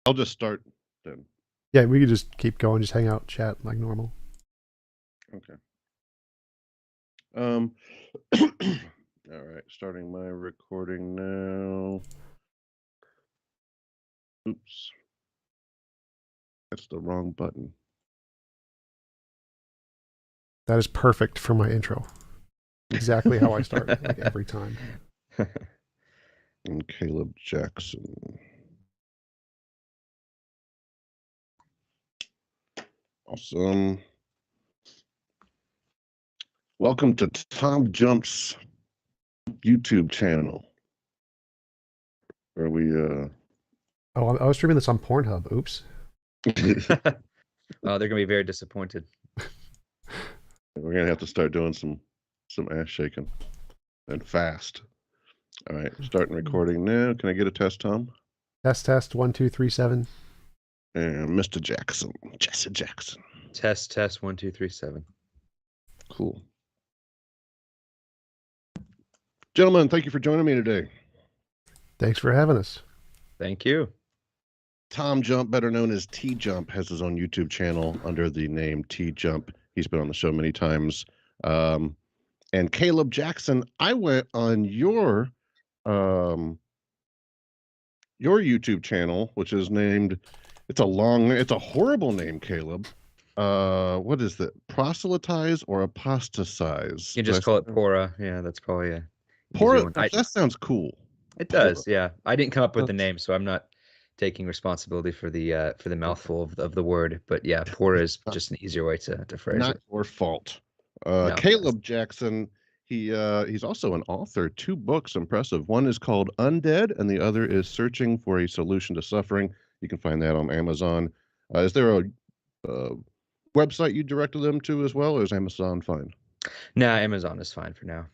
I'll just start then. Yeah, we could just keep going, just hang out, chat like normal. Okay. Um. All right. Starting my recording now. Oops. That's the wrong button. That is perfect for my intro. Exactly how I start, like every time. And Caleb Jackson. Awesome. Welcome to TJump's YouTube channel, where we Oh, I was streaming this on Pornhub. Oops. Oh, they're gonna be very disappointed. we're gonna have to start doing some ass shaking and fast. All right, starting recording now. Can I get a test, Tom? Test 1 2 3 7. And Mr. Jackson, Jesse Jackson. Test 1 2 3 7. Cool. Gentlemen, thank you for joining me today. Thanks for having us. Thank you. TJump, better known as TJump, has his own YouTube channel under the name TJump. He's been on the show many times. And Caleb Jackson, I went on your YouTube channel, which is named, it's a horrible name, Caleb. What is that? Proselytize or apostatize? You just call it Pora. Yeah, that's probably a Pora. one. That sounds cool. It does. Yeah, I didn't come up with the name, so I'm not taking responsibility for the mouthful of the word. But yeah, Pora is just an easier way to phrase Not it. your fault. No. Caleb Jackson. He's also an author. 2 books, impressive. One is called Undead, and the other is Searching for a Solution to Suffering. You can find that on Amazon. Is there a website you directed them to as well, or is Amazon fine? Nah, Amazon is fine for now.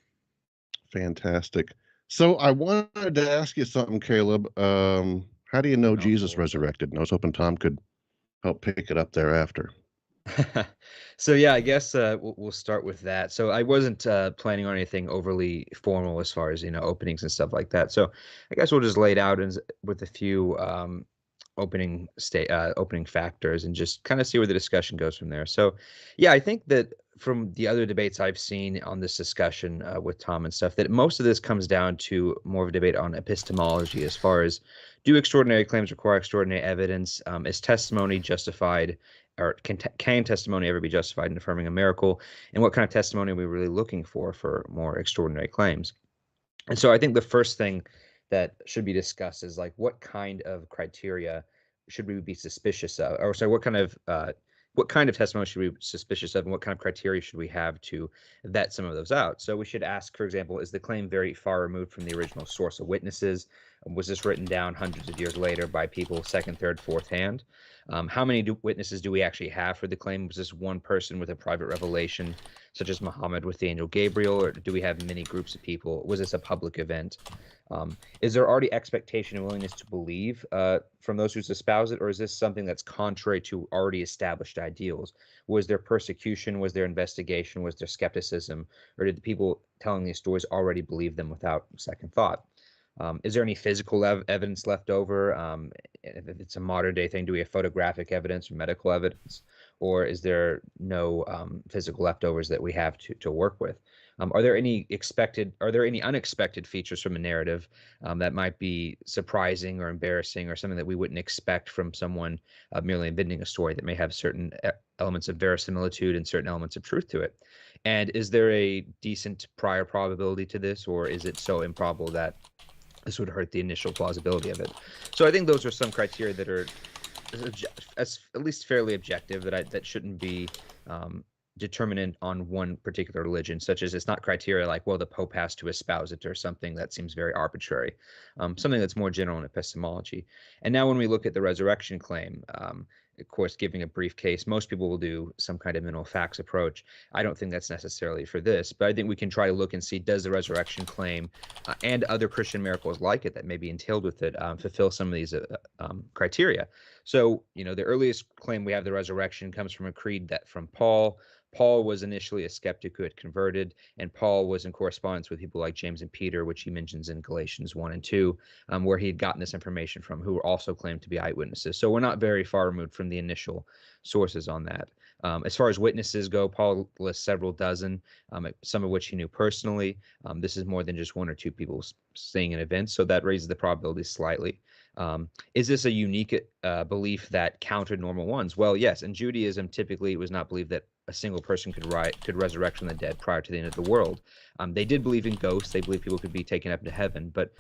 Fantastic. So I wanted to ask you something, Caleb. How do you know Jesus resurrected? And I was hoping Tom could help pick it up thereafter. So yeah, I guess we'll start with that. So I wasn't planning on anything overly formal as far as openings and stuff like that. So I guess we'll just lay it out with a few opening factors and just kind of see where the discussion goes from there. So yeah, I think that from the other debates I've seen on this discussion with Tom and stuff, that most of this comes down to more of a debate on epistemology as far as, do extraordinary claims require extraordinary evidence? Is testimony justified, or can testimony ever be justified in affirming a miracle? And what kind of testimony are we really looking for more extraordinary claims? And so I think the first thing that should be discussed is, like, what kind of criteria should we be suspicious of? Or sorry, what kind of testimony should we be suspicious of, and what kind of criteria should we have to vet some of those out? So we should ask, for example, is the claim very far removed from the original source of witnesses? Was this written down hundreds of years later by people second, third, fourth hand? How many witnesses do we actually have for the claim? Was this one person with a private revelation, such as Muhammad with the angel Gabriel, or do we have many groups of people? Was this a public event? Is there already expectation and willingness to believe from those who espouse it, or is this something that's contrary to already established ideals? Was there persecution? Was there investigation? Was there skepticism? Or did the people telling these stories already believe them without second thought? Is there any physical evidence left over? If it's a modern day thing, do we have photographic evidence or medical evidence? Or is there no physical leftovers that we have to work with? Are there any unexpected features from a narrative that might be surprising or embarrassing, or something that we wouldn't expect from someone merely inventing a story that may have certain elements of verisimilitude and certain elements of truth to it? And is there a decent prior probability to this, or is it so improbable that this would hurt the initial plausibility of it? So I think those are some criteria that are as at least fairly objective, that shouldn't be determinant on one particular religion, such as it's not criteria like, well, the Pope has to espouse it, or something that seems very arbitrary. Something that's more general in epistemology. And now when we look at the resurrection claim, of course, giving a brief case. Most people will do some kind of minimal facts approach. I don't think that's necessarily for this, but I think we can try to look and see, does the resurrection claim and other Christian miracles like it that may be entailed with it fulfill some of these criteria? So, the earliest claim we have the resurrection comes from a creed that from Paul. Paul was initially a skeptic who had converted, and Paul was in correspondence with people like James and Peter, which he mentions in Galatians 1 and 2, where he had gotten this information from, who were also claimed to be eyewitnesses. So we're not very far removed from the initial sources on that. As far as witnesses go, Paul lists several dozen, some of which he knew personally. This is more than just one or two people seeing an event, so that raises the probability slightly. Is this a unique belief that countered normal ones? Well, yes. In Judaism, typically it was not believed that a single person could resurrect from the dead prior to the end of the world. They did believe in ghosts. They believed people could be taken up to heaven, but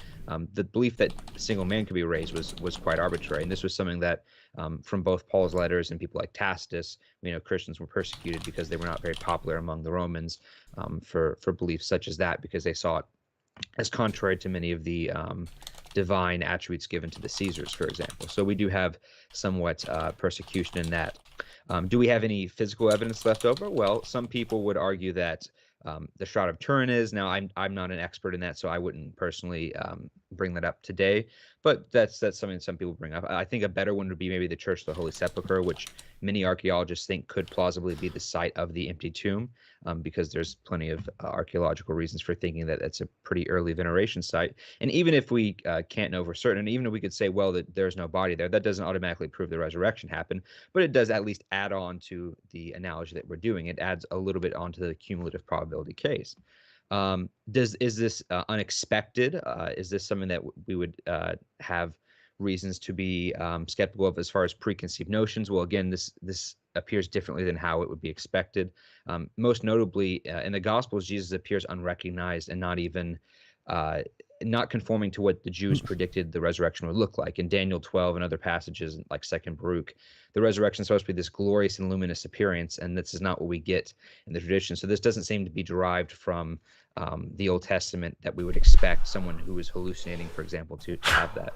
the belief that a single man could be raised was quite arbitrary. And this was something that from both Paul's letters and people like Tacitus, Christians were persecuted because they were not very popular among the Romans for beliefs such as that, because they saw it as contrary to many of the divine attributes given to the Caesars, for example. So we do have somewhat persecution in that. Do we have any physical evidence left over? Well, some people would argue that the Shroud of Turin is. Now, I'm not an expert in that, so I wouldn't personally bring that up today. But that's something some people bring up. I think a better one would be maybe the Church of the Holy Sepulchre, which many archaeologists think could plausibly be the site of the empty tomb, because there's plenty of archaeological reasons for thinking that it's a pretty early veneration site. And even if we can't know for certain, and even if we could say, well, that there's no body there, that doesn't automatically prove the resurrection happened, but it does at least add on to the analogy that we're doing. It adds a little bit onto the cumulative probability case. Is this unexpected? Is this something that we would have reasons to be skeptical of as far as preconceived notions? Well, again, this appears differently than how it would be expected. Most notably, in the Gospels, Jesus appears unrecognized and not even not conforming to what the Jews predicted the resurrection would look like. In Daniel 12 and other passages like 2nd Baruch, the resurrection is supposed to be this glorious and luminous appearance, and this is not what we get in the tradition. So this doesn't seem to be derived from the Old Testament, that we would expect someone who is hallucinating, for example, to have that.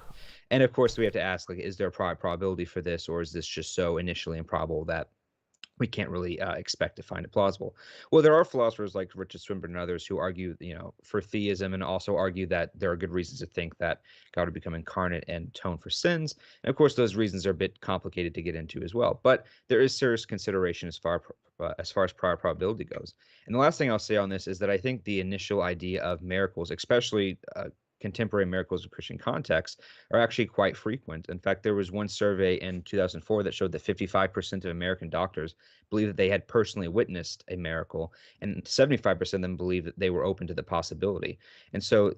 And of course, we have to ask, like, is there a probability for this, or is this just so initially improbable that we can't really expect to find it plausible? Well, there are philosophers like Richard Swinburne and others who argue, for theism, and also argue that there are good reasons to think that God would become incarnate and atone for sins. And of course, those reasons are a bit complicated to get into as well. But there is serious consideration as far as prior probability goes. And the last thing I'll say on this is that I think the initial idea of miracles, especially contemporary miracles in Christian context, are actually quite frequent. In fact, there was one survey in 2004 that showed that 55% of American doctors believe that they had personally witnessed a miracle, and 75% of them believe that they were open to the possibility. And so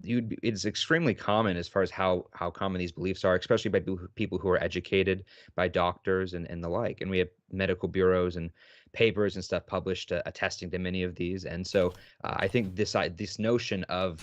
it's extremely common as far as how common these beliefs are, especially by people who are educated, by doctors and the like. And we have medical bureaus and papers and stuff published attesting to many of these. And so I think this notion of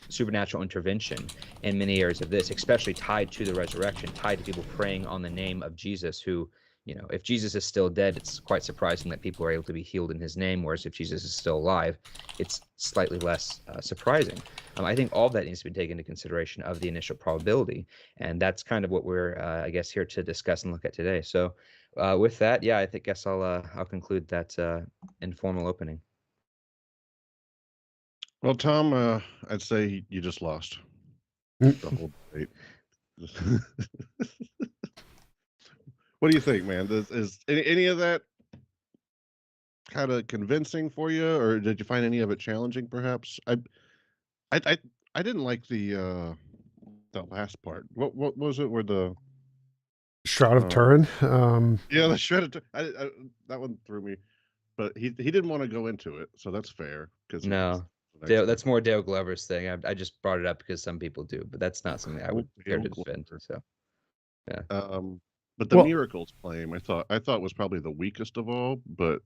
supernatural intervention in many areas of this, especially tied to the resurrection, tied to people praying on the name of Jesus, who, if Jesus is still dead, it's quite surprising that people are able to be healed in his name, whereas if Jesus is still alive, it's slightly less surprising. I think all of that needs to be taken into consideration of the initial probability, and that's kind of what we're, I guess, here to discuss and look at today. So with that, yeah, I guess I'll conclude that informal opening. Well, Tom, I'd say you just lost the whole debate. What do you think, man? Is any of that kind of convincing for you, or did you find any of it challenging? Perhaps I didn't like the last part. What was it? Where the Shroud of Turin. Yeah, the Shroud of Turin. That one threw me, but he didn't want to go into it, so that's fair. Because no, that's more Dale Glover's thing. I just brought it up because some people do, but that's not something I would care to defend. So yeah. But the miracles claim, I thought was probably the weakest of all. But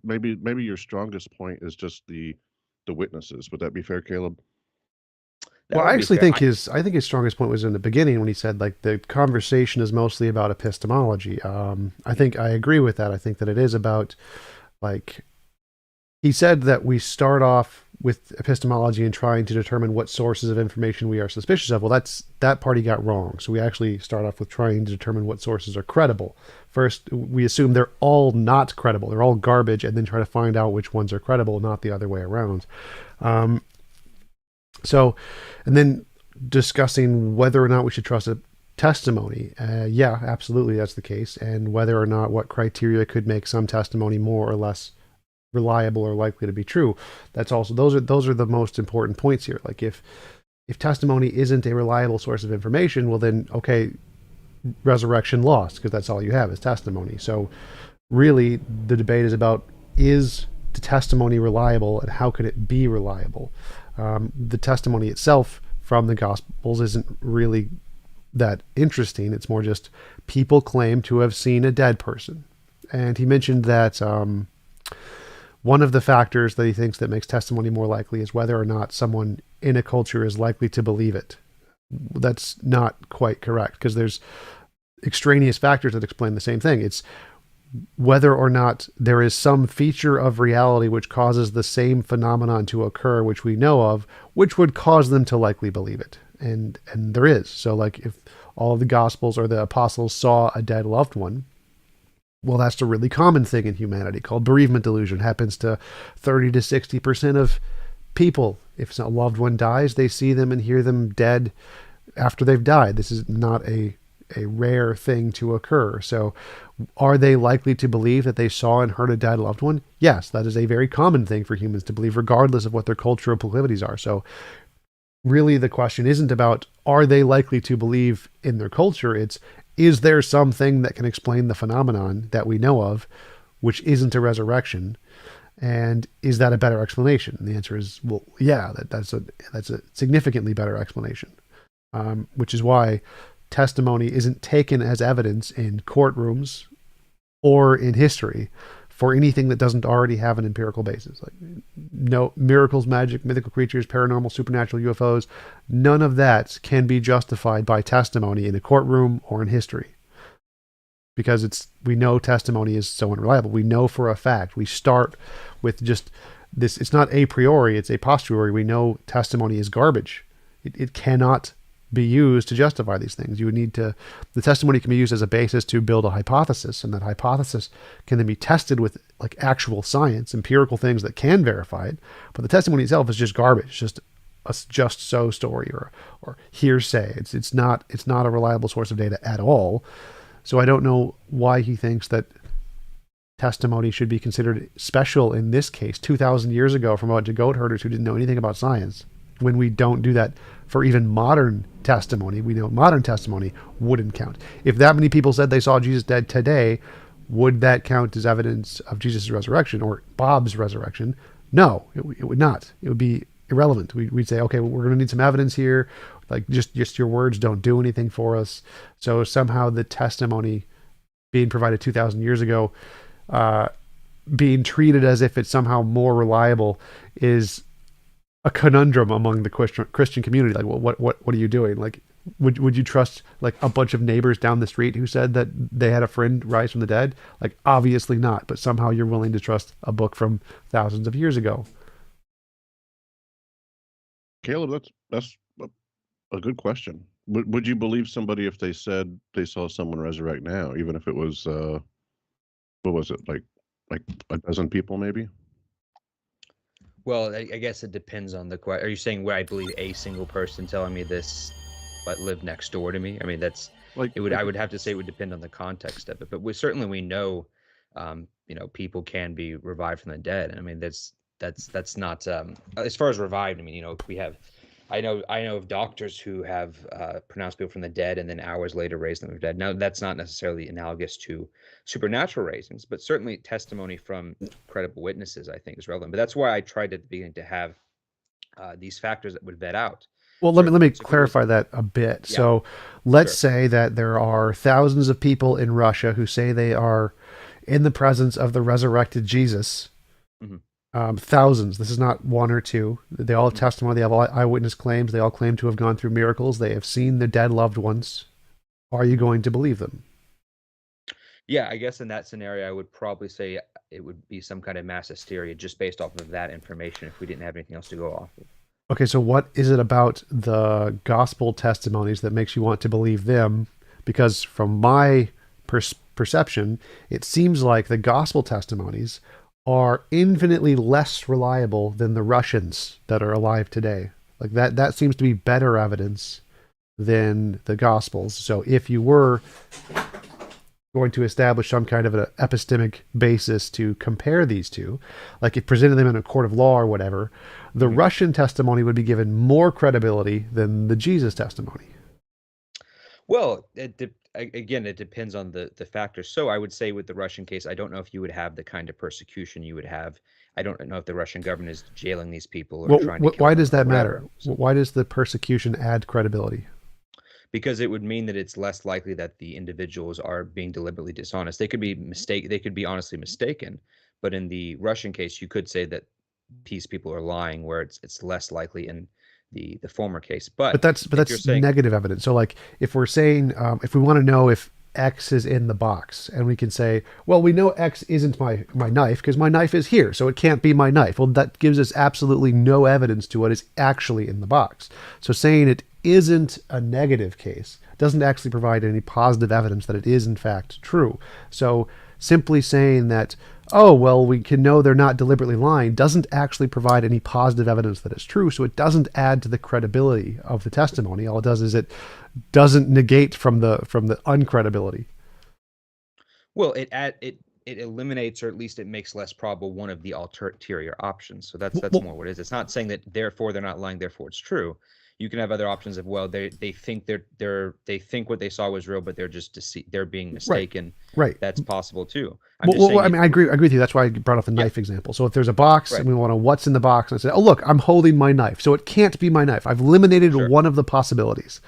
maybe your strongest point is just the witnesses. Would that be fair, Caleb? Well, I actually think his strongest point was in the beginning when he said, like, the conversation is mostly about epistemology. I think I agree with that. I think that it is about, like, he said that we start off with epistemology and trying to determine what sources of information we are suspicious of. Well, that part he got wrong. So we actually start off with trying to determine what sources are credible. First, we assume they're all not credible. They're all garbage, and then try to find out which ones are credible, not the other way around. So, and then discussing whether or not we should trust a testimony. Yeah, absolutely, that's the case. And whether or not what criteria could make some testimony more or less reliable or likely to be true. That's also those are the most important points here. Like if testimony isn't a reliable source of information, well then okay, resurrection lost, because that's all you have is testimony. So really the debate is about, is the testimony reliable and how could it be reliable? The testimony itself from the Gospels isn't really that interesting. It's more just people claim to have seen a dead person. And he mentioned that one of the factors that he thinks that makes testimony more likely is whether or not someone in a culture is likely to believe it. That's not quite correct, because there's extraneous factors that explain the same thing. It's whether or not there is some feature of reality which causes the same phenomenon to occur, which we know of, which would cause them to likely believe it. And there is. So like if all of the Gospels or the apostles saw a dead loved one, well, that's a really common thing in humanity called bereavement delusion. It happens to 30 to 60% of people. If a loved one dies, they see them and hear them dead after they've died. This is not a rare thing to occur. So are they likely to believe that they saw and heard a dead loved one? Yes, that is a very common thing for humans to believe, regardless of what their cultural proclivities are. So really the question isn't about, are they likely to believe in their culture? It's, is there something that can explain the phenomenon that we know of, which isn't a resurrection? And is that a better explanation? And the answer is, well, yeah, that's a significantly better explanation. Which is why testimony isn't taken as evidence in courtrooms or in history for anything that doesn't already have an empirical basis. Like no miracles, magic, mythical creatures, paranormal, supernatural, UFOs, none of that can be justified by testimony in a courtroom or in history. Because we know testimony is so unreliable. We know for a fact. We start with just this. It's not a priori, it's a posteriori. We know testimony is garbage. It cannot be used to justify these things. You would need to, the testimony can be used as a basis to build a hypothesis, and that hypothesis can then be tested with like actual science, empirical things that can verify it. But the testimony itself is just garbage, just a just so story or hearsay. It's not a reliable source of data at all. So I don't know why he thinks that testimony should be considered special in this case, 2,000 years ago, from a bunch of goat herders who didn't know anything about science, when we don't do that for even modern testimony. We know modern testimony wouldn't count. If that many people said they saw Jesus dead today, would that count as evidence of Jesus' resurrection or Bob's resurrection? No, it would not. It would be irrelevant. We'd say, okay, well, we're going to need some evidence here. Like just your words don't do anything for us. So somehow the testimony being provided 2,000 years ago, being treated as if it's somehow more reliable, is a conundrum among the Christian community. Like, well, what are you doing? Like, would you trust like a bunch of neighbors down the street who said that they had a friend rise from the dead? Like, obviously not. But somehow you're willing to trust a book from thousands of years ago. Caleb, that's a good question. Would you believe somebody if they said they saw someone resurrect now, even if it was what was it, like a dozen people maybe? Well, I guess it depends on the question. Are you saying where I believe a single person telling me this, but lived next door to me? I mean, that's Like it would. I would have to say it would depend on the context of it. But we know, people can be revived from the dead. I mean, that's not as far as revived. I mean, we have. I know of doctors who have pronounced people from the dead and then hours later raised them from the dead. Now, that's not necessarily analogous to supernatural raisings, but certainly testimony from credible witnesses, I think, is relevant. But that's why I tried at the beginning to have these factors that would vet out. Well, let me clarify that a bit. Yeah, so let's say that there are thousands of people in Russia who say they are in the presence of the resurrected Jesus. Mm-hmm. Thousands. This is not one or two. They all have testimony. They have eyewitness claims. They all claim to have gone through miracles. They have seen their dead loved ones. Are you going to believe them? Yeah, I guess in that scenario, I would probably say it would be some kind of mass hysteria just based off of that information if we didn't have anything else to go off of. Okay, so what is it about the gospel testimonies that makes you want to believe them? Because from my perception, it seems like the gospel testimonies are infinitely less reliable than the Russians that are alive today. Like that seems to be better evidence than the gospels. So if you were going to establish some kind of an epistemic basis to compare these two, like if presented them in a court of law or whatever, the Russian testimony would be given more credibility than the Jesus testimony. Well, again, it depends on the factors. So I would say with the Russian case, I don't know if you would have the kind of persecution you would have. I don't know if the Russian government is jailing these people or Well, trying to kill why them does or that whatever. matter? So, Why does the persecution add credibility? because it would mean that it's less likely that the individuals are being deliberately dishonest. They could be honestly mistaken, but in the Russian case, you could say that these people are lying, where it's less likely in the former case. But But if you're that's saying negative evidence. So like if we're saying if we want to know if X is in the box, and we can say, well, we know X isn't my knife because my knife is here, so it can't be my knife. Well, that gives us absolutely no evidence to what is actually in the box. So saying it isn't a negative case doesn't actually provide any positive evidence that it is in fact true. So simply saying that, oh, well, we can know they're not deliberately lying doesn't actually provide any positive evidence that it's true. So it doesn't add to the credibility of the testimony. All it does is it doesn't negate from the uncredibility. well, it eliminates, or at least it makes less probable, one of the ulterior options. So that's Well, more what it is. It's not saying that therefore they're not lying, therefore it's true. You can have other options of, well, they think they think what they saw was real, but they're being right, mistaken. right. That's possible too. I'm just Well, saying I mean, I agree with you. That's why I brought up the yeah, knife example. So if there's a box right, and we want to know what's in the box, and I say, oh, look, I'm holding my knife. So it can't be my knife. I've eliminated sure. one of the possibilities.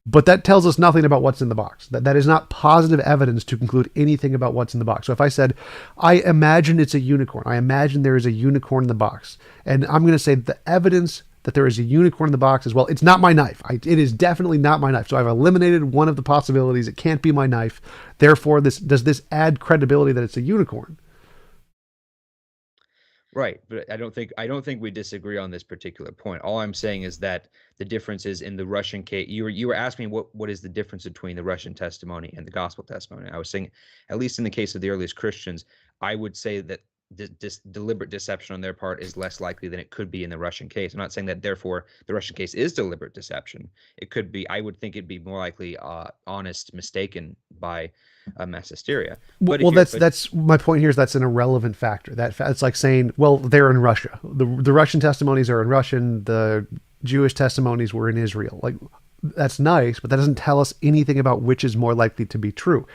But that tells us nothing about what's in the box. That is not positive evidence to conclude anything about what's in the box. So if I said, I imagine it's a unicorn, I imagine there is a unicorn in the box, and I'm going to say the evidence that there is a unicorn in the box as well, it's not my knife. It is definitely not my knife. So I've eliminated one of the possibilities. It can't be my knife. Therefore, does this add credibility that it's a unicorn? Right, but I don't think we disagree on this particular point. All I'm saying is that the difference is in the Russian case. You were asking me what is the difference between the Russian testimony and the gospel testimony. I was saying, at least in the case of the earliest Christians, I would say that this deliberate deception on their part is less likely than it could be in the Russian case. I'm not saying that therefore the Russian case is deliberate deception. It could be. I would think it'd be more likely honest mistaken by mass hysteria. But if Well, you're but that's my point here. Is that's an irrelevant factor. It's like saying, well, they're in Russia. The Russian testimonies are in Russian. The Jewish testimonies were in Israel. Like that's nice, but that doesn't tell us anything about which is more likely to be true.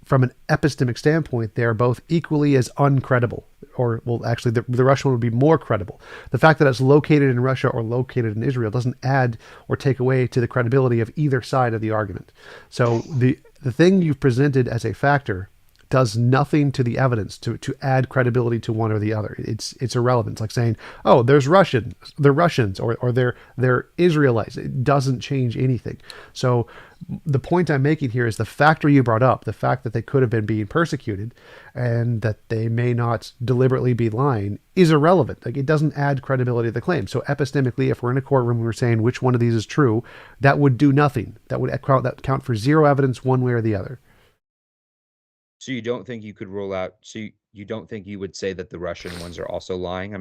From an epistemic standpoint, they are both equally as uncredible. Or, well, actually, the Russian one would be more credible. The fact that it's located in Russia or located in Israel doesn't add or take away to the credibility of either side of the argument. So the thing you've presented as a factor does nothing to the evidence to add credibility to one or the other. It's irrelevant. It's like saying, oh, they're Russians, or they're Israelites. It doesn't change anything. So the point I'm making here is the factor you brought up, the fact that they could have been being persecuted and that they may not deliberately be lying, is irrelevant. Like it doesn't add credibility to the claim. So epistemically, if we're in a courtroom and we're saying which one of these is true, that would do nothing. That would count for zero evidence one way or the other. So you don't think you could rule out? So you don't think you would say that the Russian ones are also lying?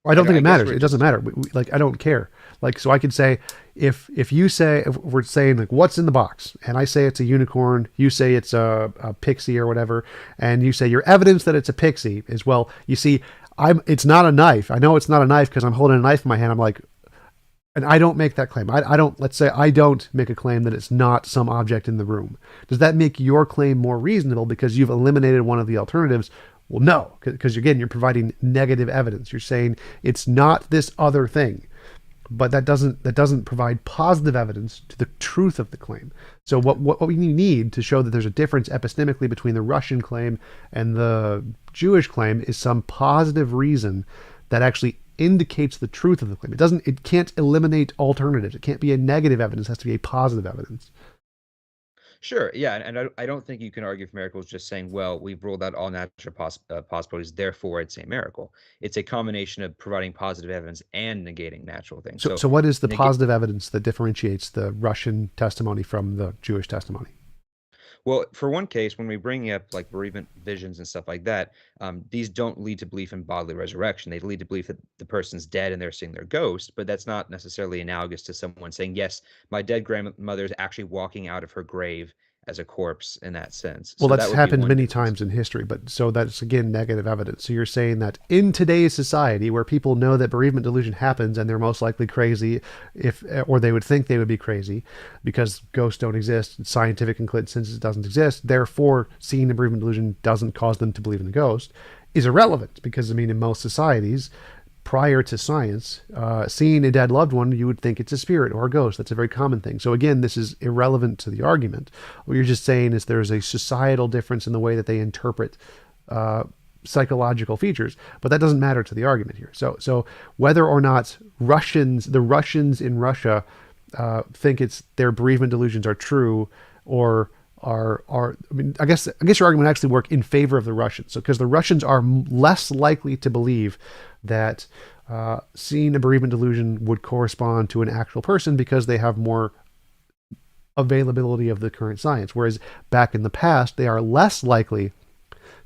I don't think I it guess matters. we're It doesn't just matter. Like I don't care. Like so, I could say if you say if we're saying like what's in the box, and I say it's a unicorn, you say it's a pixie or whatever, and you say your evidence that it's a pixie is, well, you see, it's not a knife. I know it's not a knife because I'm holding a knife in my hand. I'm like, and I don't make that claim. I don't. Let's say I don't make a claim that it's not some object in the room. Does that make your claim more reasonable because you've eliminated one of the alternatives? Well, no, because again, you're providing negative evidence. You're saying it's not this other thing, but that doesn't provide positive evidence to the truth of the claim. So what we need to show that there's a difference epistemically between the Russian claim and the Jewish claim is some positive reason that actually indicates the truth of the claim. It can't eliminate alternatives. It can't be a negative evidence. It has to be a positive evidence. Sure, yeah, and I don't think you can argue for miracles just saying, well, we've ruled out all natural possibilities, therefore it's a miracle. It's a combination of providing positive evidence and negating natural things. So, So, so what is the neg- positive evidence that differentiates the Russian testimony from the Jewish testimony? well, for one case, when we bring up like bereavement visions and stuff like that, these don't lead to belief in bodily resurrection. They lead to belief that the person's dead and they're seeing their ghost, but that's not necessarily analogous to someone saying, yes, my dead grandmother is actually walking out of her grave as a corpse in that sense. Well, So that that's would be happened one many difference. times in history, but so that's again negative evidence. So you're saying that in today's society, where people know that bereavement delusion happens and they're most likely crazy, if or they would think they would be crazy, because ghosts don't exist, scientific consensus doesn't exist. Therefore, seeing the bereavement delusion doesn't cause them to believe in a ghost, is irrelevant. Because I mean, in most societies, prior to science, seeing a dead loved one, you would think it's a spirit or a ghost. That's a very common thing. So again, this is irrelevant to the argument. What you're just saying is there's a societal difference in the way that they interpret psychological features, but that doesn't matter to the argument here. So whether or not the Russians in Russia think it's their bereavement delusions are true, or I mean, I guess your argument actually work in favor of the Russians. So because the Russians are less likely to believe that seeing a bereavement delusion would correspond to an actual person because they have more availability of the current science, whereas back in the past they are less likely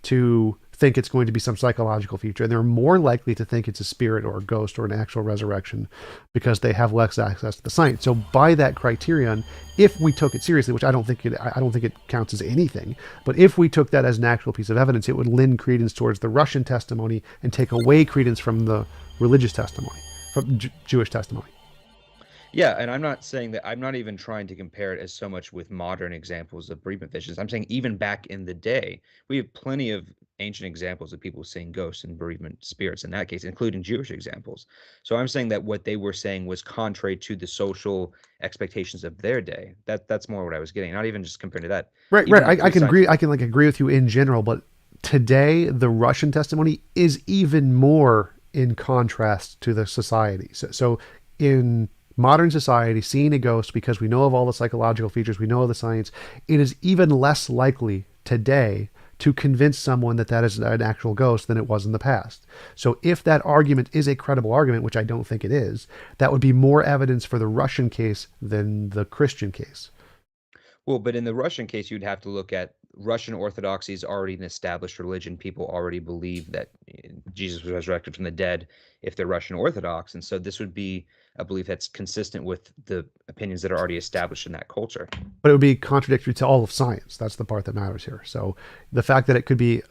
to think it's going to be some psychological feature, and they're more likely to think it's a spirit or a ghost or an actual resurrection because they have less access to the science. So by that criterion, if we took it seriously, which I don't think it counts as anything, but if we took that as an actual piece of evidence, it would lend credence towards the Russian testimony and take away credence from the religious testimony, from Jewish testimony. Yeah, and I'm not saying that. I'm not even trying to compare it as so much with modern examples of bereavement visions. I'm saying even back in the day, we have plenty of ancient examples of people seeing ghosts and bereavement spirits in that case, including Jewish examples. So I'm saying that what they were saying was contrary to the social expectations of their day. That's more what I was getting. Not even just comparing to that. Right, Even right. I with can science. agree. I can like agree with you in general, but today the Russian testimony is even more in contrast to the society. So in modern society, seeing a ghost, because we know of all the psychological features, we know of the science, it is even less likely today to convince someone that that is an actual ghost than it was in the past. So if that argument is a credible argument, which I don't think it is, that would be more evidence for the Russian case than the Christian case. Well, but in the Russian case, you'd have to look at Russian Orthodoxy is already an established religion. People already believe that Jesus was resurrected from the dead if they're Russian Orthodox. And so this would be a belief that's consistent with the opinions that are already established in that culture. But it would be contradictory to all of science. That's the part that matters here. So the fact that it could be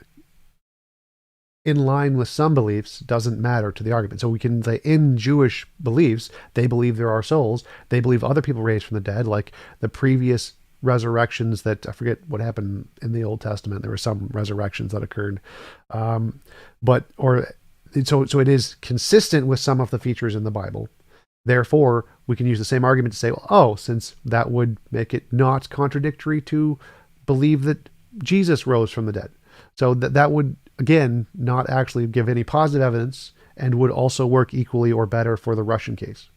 in line with some beliefs doesn't matter to the argument. So we can say in Jewish beliefs, they believe there are souls. They believe other people raised from the dead, like the previous resurrections that I forget what happened in the Old Testament. There were some resurrections that occurred. So it is consistent with some of the features in the Bible. Therefore, we can use the same argument to say, well, oh, since that would make it not contradictory to believe that Jesus rose from the dead. So that would, again, not actually give any positive evidence and would also work equally or better for the Russian case.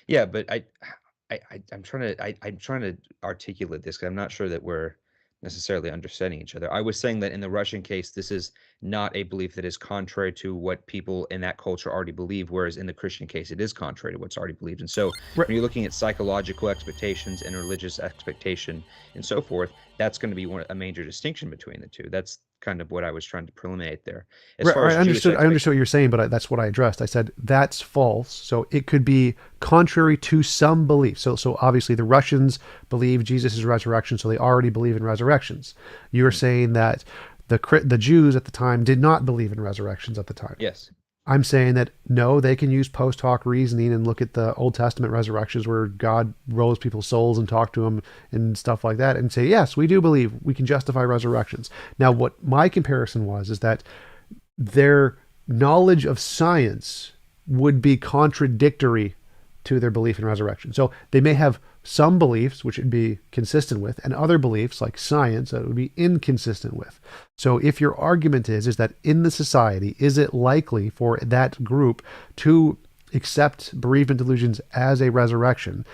Yeah, but I'm trying to articulate this because I'm not sure that we're necessarily understanding each other. I was saying that in the Russian case, this is not a belief that is contrary to what people in that culture already believe, whereas in the Christian case, it is contrary to what's already believed. And so Right. when you're looking at psychological expectations and religious expectation and so forth, that's going to be a major distinction between the two. That's kind of what I was trying to preliminate there. As Right, far as I Jewish understood. I understood what you're saying, but that's what I addressed. I said that's false. So it could be contrary to some beliefs. So obviously the Russians believe Jesus is resurrection, so they already believe in resurrections. You're saying that the Jews at the time did not believe in resurrections at the time. Yes. I'm saying that no, they can use post hoc reasoning and look at the Old Testament resurrections where God rose people's souls and talked to them and stuff like that and say, yes, we do believe we can justify resurrections. Now, what my comparison was is that their knowledge of science would be contradictory to their belief in resurrection. So they may have some beliefs which would be consistent with, and other beliefs like science that would be inconsistent with. So if your argument is that in the society, is it likely for that group to accept bereavement delusions as a resurrection?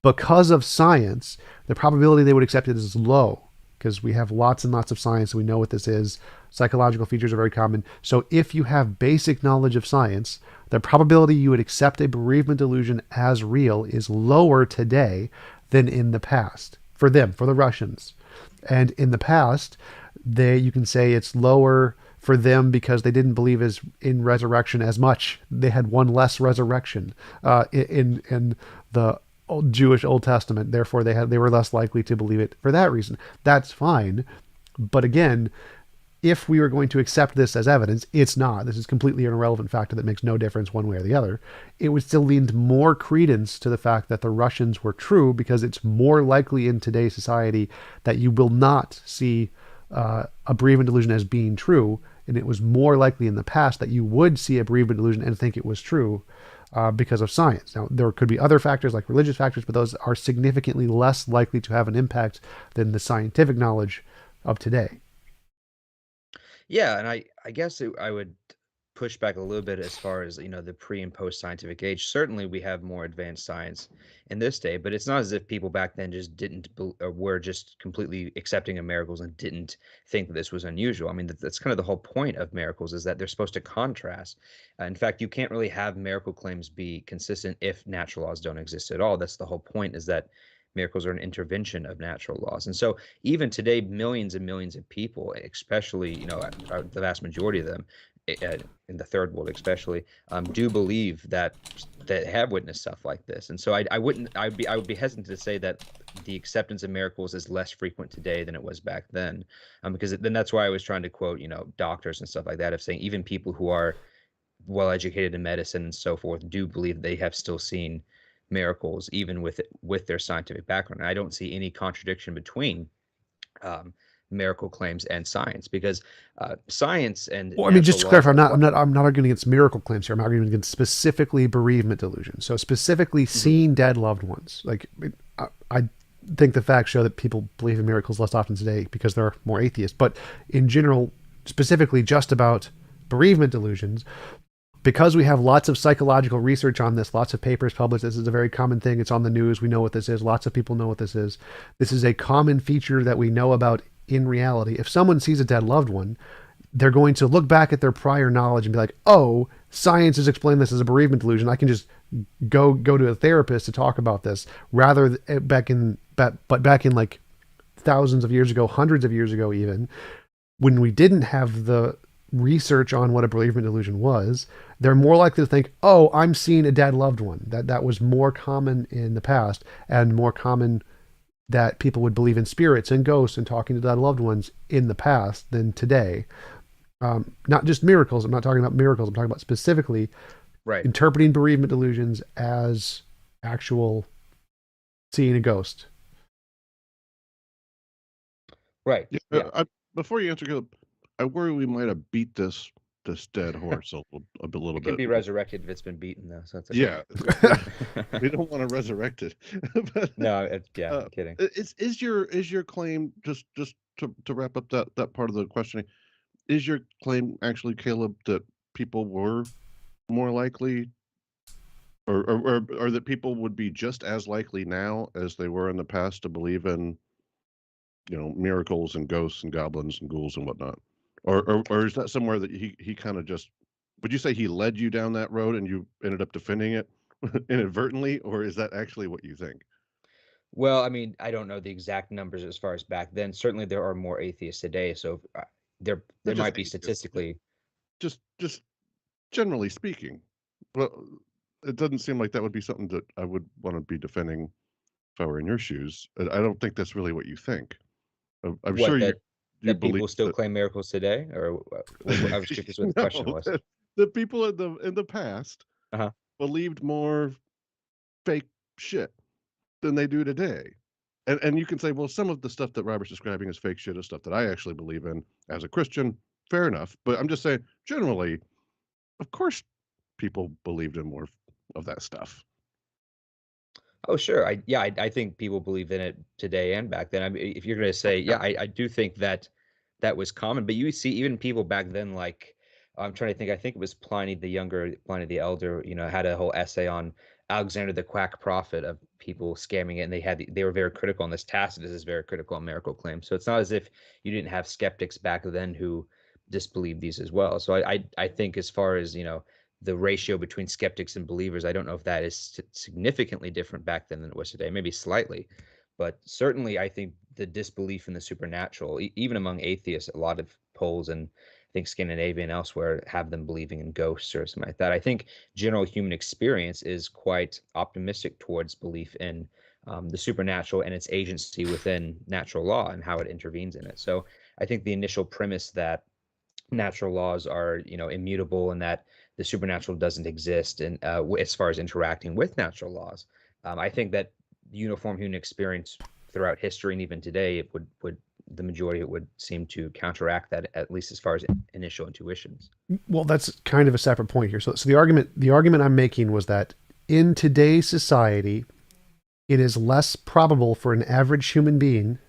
Because of science, the probability they would accept it is low because we have lots and lots of science. We know what this is. Psychological features are very common. So if you have basic knowledge of science, the probability you would accept a bereavement delusion as real is lower today than in the past for them, for the Russians. And in the past, you can say it's lower for them because they didn't believe in resurrection as much. They had one less resurrection in the Jewish Old Testament. Therefore, they were less likely to believe it for that reason. That's fine, but again, if we were going to accept this as evidence, it's not. This is completely an irrelevant factor that makes no difference one way or the other. It would still lend more credence to the fact that the Russians were true because it's more likely in today's society that you will not see a bereavement delusion as being true, and it was more likely in the past that you would see a bereavement delusion and think it was true because of science. Now, there could be other factors like religious factors, but those are significantly less likely to have an impact than the scientific knowledge of today. Yeah, and I guess I would push back a little bit as far as, the pre and post scientific age. Certainly, we have more advanced science in this day, but it's not as if people back then just didn't or were just completely accepting of miracles and didn't think that this was unusual. I mean, that's kind of the whole point of miracles is that they're supposed to contrast. In fact, you can't really have miracle claims be consistent if natural laws don't exist at all. That's the whole point, is that miracles are an intervention of natural laws. And so even today, millions and millions of people, especially, the vast majority of them, in the third world especially, do believe that have witnessed stuff like this. And so I would be hesitant to say that the acceptance of miracles is less frequent today than it was back then, because then that's why I was trying to quote, doctors and stuff like that, of saying even people who are well educated in medicine and so forth do believe they have still seen miracles even with their scientific background. And I don't see any contradiction between um, miracle claims and science, because science and Well, I mean, just natural to laws clarify, are what. I'm not arguing against miracle claims here. I'm arguing against specifically bereavement delusion. So specifically Mhm. seeing dead loved ones. Like, I think the facts show that people believe in miracles less often today because there are more atheists. But in general, specifically just about bereavement delusions, because we have lots of psychological research on this, lots of papers published. This is a very common thing. It's on the news. We know what this is. Lots of people know what this is. This is a common feature that we know about in reality. If someone sees a dead loved one, they're going to look back at their prior knowledge and be like, "Oh, science has explained this as a bereavement delusion. I can just go to a therapist to talk about this." Rather, back in like thousands of years ago, hundreds of years ago, even when we didn't have the research on what a bereavement delusion was, they're more likely to think, "Oh, I'm seeing a dead loved one." That was more common in the past, and more common that people would believe in spirits and ghosts and talking to dead loved ones in the past than today. Not just miracles. I'm not talking about miracles. I'm talking about specifically Right. interpreting bereavement delusions as actual seeing a ghost. Right. Yeah, Yeah. before you answer, Caleb, I worry we might have beat this dead horse a little It can bit. be resurrected if it's been beaten, though, so it's Yeah, okay. we don't want to resurrect it. But No, yeah, uh, kidding. is your claim, just to wrap up that part of the questioning, is your claim actually, Caleb, that people were more likely, or that people would be just as likely now as they were in the past to believe in, miracles and ghosts and goblins and ghouls and whatnot? Or is that somewhere that he kind of just, would you say he led you down that road and you ended up defending it inadvertently, or is that actually what you think? Well, I mean, I don't know the exact numbers as far as back then. Certainly, there are more atheists today, so there Not just might be atheists, statistically. just generally speaking. Well, it doesn't seem like that would be something that I would want to be defending if I were in your shoes. I don't think that's really what you think. I'm What, sure you that believe people still that. claim miracles today, or I was confused what the No, question was. the people in the past Uh-huh. believed more fake shit than they do today. And you can say, well, some of the stuff that Robert's describing as fake shit is stuff that I actually believe in as a Christian. Fair enough. But I'm just saying, generally, of course, people believed in more of that stuff. Oh, sure. I think people believe in it today and back then. I mean, if you're going to say, Yeah. yeah, I do think that that was common. But you see, even people back then, like I'm trying to think. I think it was Pliny the Younger, Pliny the Elder. Had a whole essay on Alexander the Quack prophet of people scamming it, and they were very critical on this. Tacitus is very critical on miracle claims. So it's not as if you didn't have skeptics back then who disbelieved these as well. So I think as far as the ratio between skeptics and believers, I don't know if that is significantly different back then than it was today. Maybe slightly, but certainly I think the disbelief in the supernatural, even among atheists, a lot of polls and I think Scandinavia and elsewhere have them believing in ghosts or something like that. I think general human experience is quite optimistic towards belief in the supernatural and its agency within natural law and how it intervenes in it. So I think the initial premise that natural laws are immutable and that the supernatural doesn't exist and as far as interacting with natural laws, I think that uniform human experience throughout history and even today, it would the majority of it would seem to counteract that, at least as far as initial intuitions. Well, that's kind of a separate point here. So the argument I'm making was that in today's society, it is less probable for an average human being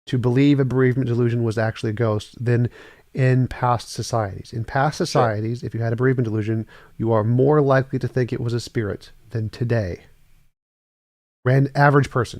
to believe a bereavement delusion was actually a ghost than in past societies. In past societies, sure, if you had a bereavement delusion, you are more likely to think it was a spirit than today. Average person.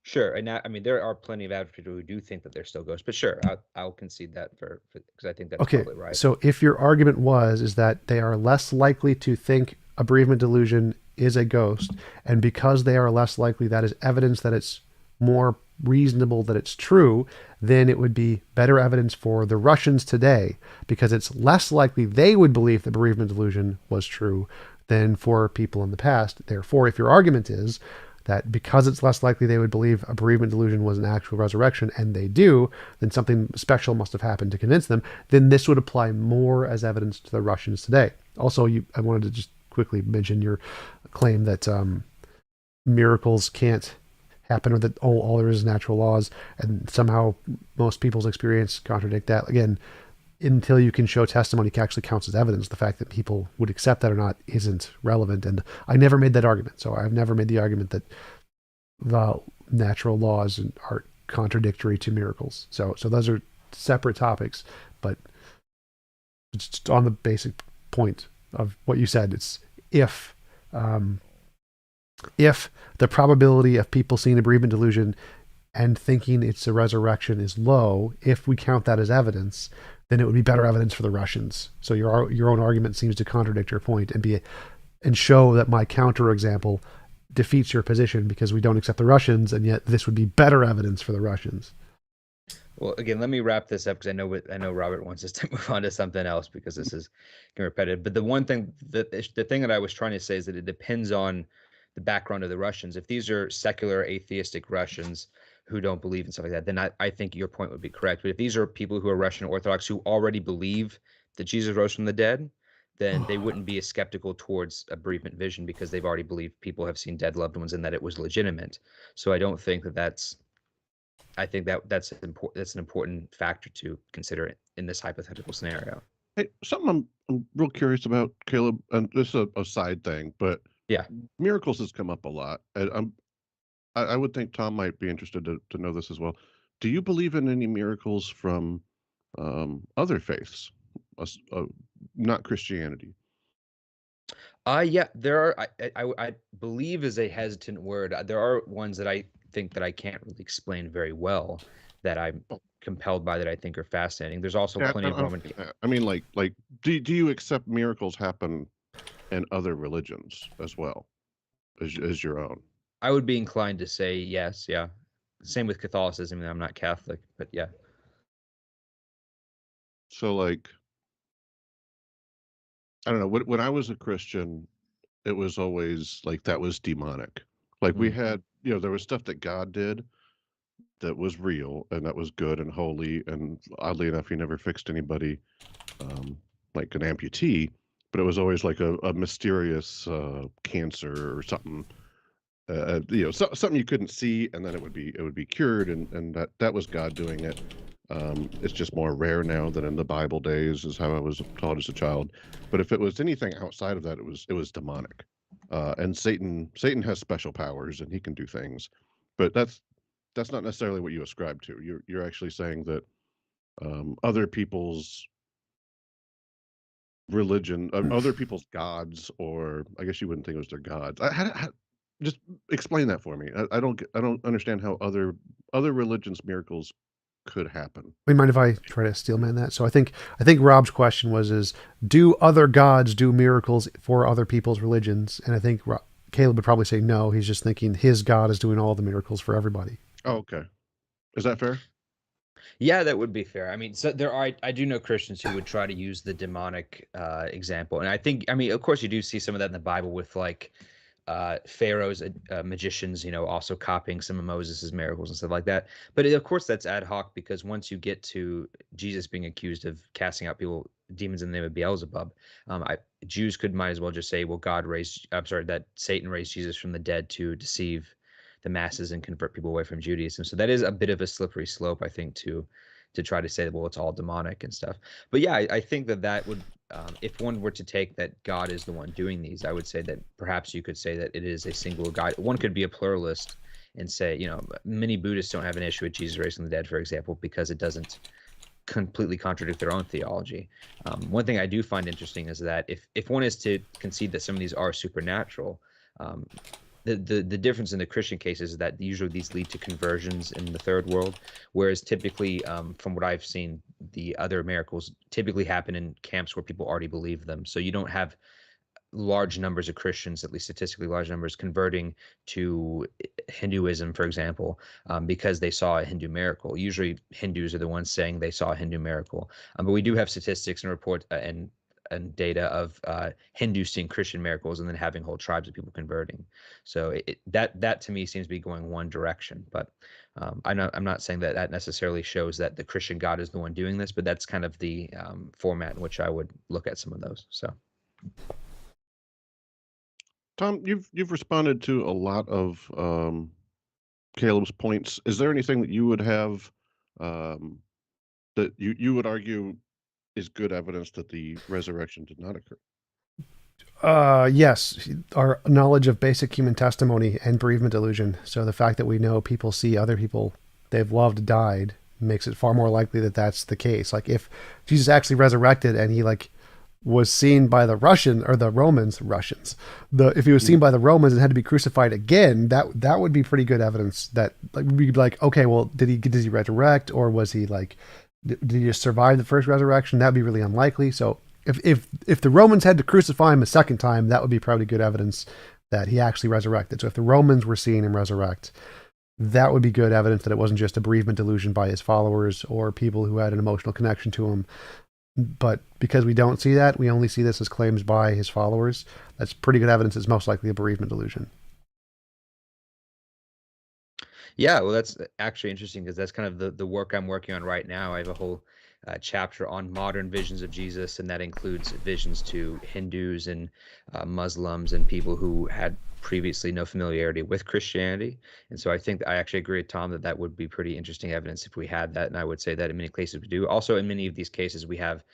Sure, and I mean there are plenty of average people who do think that they're still ghosts, but sure, I'll concede that for because I think that's Okay, probably right. so if your argument is that they are less likely to think a bereavement delusion is a ghost, and because they are less likely, that is evidence that it's more reasonable that it's true, then it would be better evidence for the Russians today, because it's less likely they would believe the bereavement delusion was true than for people in the past. Therefore, if your argument is that because it's less likely they would believe a bereavement delusion was an actual resurrection, and they do, then something special must have happened to convince them, then this would apply more as evidence to the Russians today. Also, I wanted to just quickly mention your claim that miracles can't happen, or that all there is natural laws, and somehow most people's experience contradict that. Again, until you can show testimony actually counts as evidence, the fact that people would accept that or not isn't relevant. And I never made that argument. So I've never made the argument that the natural laws are contradictory to miracles. So those are separate topics, but it's on the basic point of what you said. It's if the probability of people seeing a bereavement delusion and thinking it's a resurrection is low, if we count that as evidence, then it would be better evidence for the Russians. So your own argument seems to contradict your point and show that my counterexample defeats your position, because we don't accept the Russians, and yet this would be better evidence for the Russians. Well, again, let me wrap this up because I know Robert wants us to move on to something else because this is getting repetitive. But the thing that I was trying to say is that it depends on the background of the Russians. If these are secular atheistic Russians who don't believe in stuff like that, then I think your point would be correct. But if these are people who are Russian Orthodox who already believe that Jesus rose from the dead, then they wouldn't be as skeptical towards a bereavement vision because they've already believed people have seen dead loved ones and that it was legitimate. So I don't think that's I think that's an important factor to consider in this hypothetical scenario. Hey, something I'm real curious about, Caleb, and this is a side thing, but Yeah. miracles has come up a lot. And I would think Tom might be interested to know this as well. Do you believe in any miracles from other faiths, not Christianity? Yeah, there are. I believe is a hesitant word. There are ones that I think that I can't really explain very well that I'm compelled by that I think are fascinating. There's also Yeah, plenty of Roman. I mean, like, do you accept miracles happen in other religions as well as your own? I would be inclined to say yes. Yeah. Same with Catholicism. I'm not Catholic, but yeah. So, like, I don't know. When I was a Christian, it was always like that was demonic. Like we Mm. had, there was stuff that God did that was real and that was good and holy. And oddly enough, he never fixed anybody, like an amputee, but it was always like a mysterious cancer or something. Something you couldn't see, and then it would be cured, and that was God doing it. It's just more rare now than in the Bible days, is how I was taught as a child. But if it was anything outside of that, it was demonic. And Satan has special powers, and he can do things. But that's not necessarily what you ascribe to. You're actually saying that other people's religion, other people's gods, or I guess you wouldn't think it was their gods. Just explain that for me. I don't understand how other religions' miracles could happen. We mind if I try to steelman that? So I think Rob's question was do other gods do miracles for other people's religions? And I think Caleb would probably say no. He's just thinking his God is doing all the miracles for everybody. Oh, okay. Is that fair? Yeah, that would be fair. I mean, so there are, I do know Christians who would try to use the demonic example. And I think, I mean, of course, you do see some of that in the Bible with like Pharaoh's magicians, also copying some of Moses's miracles and stuff like that. But of course, that's ad hoc because once you get to Jesus being accused of casting out demons in the name of Beelzebub, Jews might as well just say, well, I'm sorry, that Satan raised Jesus from the dead to deceive the masses and convert people away from Judaism. So that is a bit of a slippery slope, I think, to try to say that, well, it's all demonic and stuff. But yeah, I think that would, if one were to take that God is the one doing these, I would say that perhaps you could say that it is a single God. One could be a pluralist and say, many Buddhists don't have an issue with Jesus raising the dead, for example, because it doesn't completely contradict their own theology. One thing I do find interesting is that if one is to concede that some of these are supernatural, the difference in the Christian cases is that usually these lead to conversions in the third world, whereas typically, from what I've seen, the other miracles typically happen in camps where people already believe them. So you don't have large numbers of Christians, at least statistically large numbers, converting to Hinduism, for example, because they saw a Hindu miracle. Usually Hindus are the ones saying they saw a Hindu miracle. But we do have statistics and reports and data of Hindus seeing Christian miracles and then having whole tribes of people converting. So that to me seems to be going one direction. But I'm not saying that necessarily shows that the Christian God is the one doing this, but that's kind of the format in which I would look at some of those. So. Tom, you've responded to a lot of Caleb's points. Is there anything that you would have um, that you would argue is good evidence that the resurrection did not occur? Yes, our knowledge of basic human testimony and bereavement delusion. So the fact that we know people see other people they've loved died makes it far more likely that that's the case. Like if Jesus actually resurrected and he was seen by the Russians, if he was seen by the Romans and had to be crucified again, that would be pretty good evidence that we'd be like, okay, well, did he resurrect, or was he did he just survive the first resurrection? That'd be really unlikely. So if the Romans had to crucify him a second time, that would be probably good evidence that he actually resurrected. So if the Romans were seeing him resurrect, that would be good evidence that it wasn't just a bereavement delusion by his followers or people who had an emotional connection to him. But because we don't see that, we only see this as claims by his followers. That's pretty good evidence it's most likely a bereavement delusion. Yeah, well, that's actually interesting because that's kind of the work I'm working on right now. I have a whole chapter on modern visions of Jesus, and that includes visions to Hindus and Muslims and people who had previously no familiarity with Christianity. And so I think I actually agree with Tom that would be pretty interesting evidence if we had that. And I would say that in many cases we do. Also, in many of these cases, we have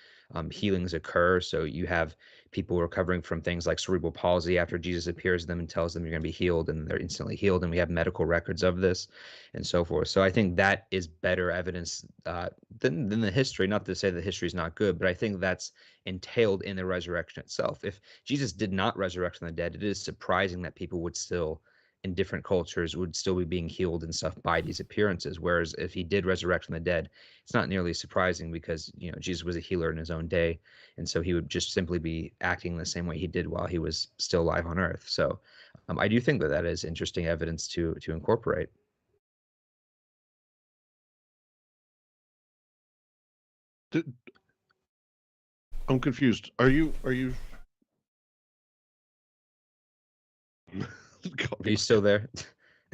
healings occur. So you have people recovering from things like cerebral palsy after Jesus appears to them and tells them you're going to be healed, and they're instantly healed. And we have medical records of this and so forth. So I think that is better evidence than the history. Not to say that history is not good, but I think that's entailed in the resurrection itself. If Jesus did not resurrect from the dead, it is surprising that people would still, in different cultures, would still be being healed and stuff by these appearances. Whereas if he did resurrect from the dead, it's not nearly surprising because Jesus was a healer in his own day, and so he would just simply be acting the same way he did while he was still alive on earth. So I do think that is interesting evidence to incorporate. I'm confused. Are you Are you still there?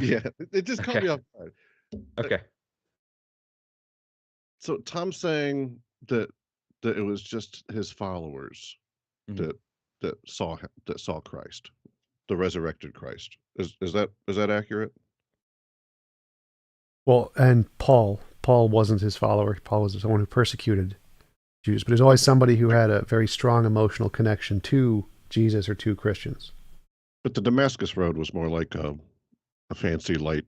Yeah, it just caught me Okay. off guard. Okay. So Tom's saying that it was just his followers Mhm. that saw Christ, the resurrected Christ. Is that accurate? Well, and Paul wasn't his follower. Paul was someone who persecuted Jews, but there's always somebody who had a very strong emotional connection to Jesus or to Christians. But the Damascus Road was more like a fancy light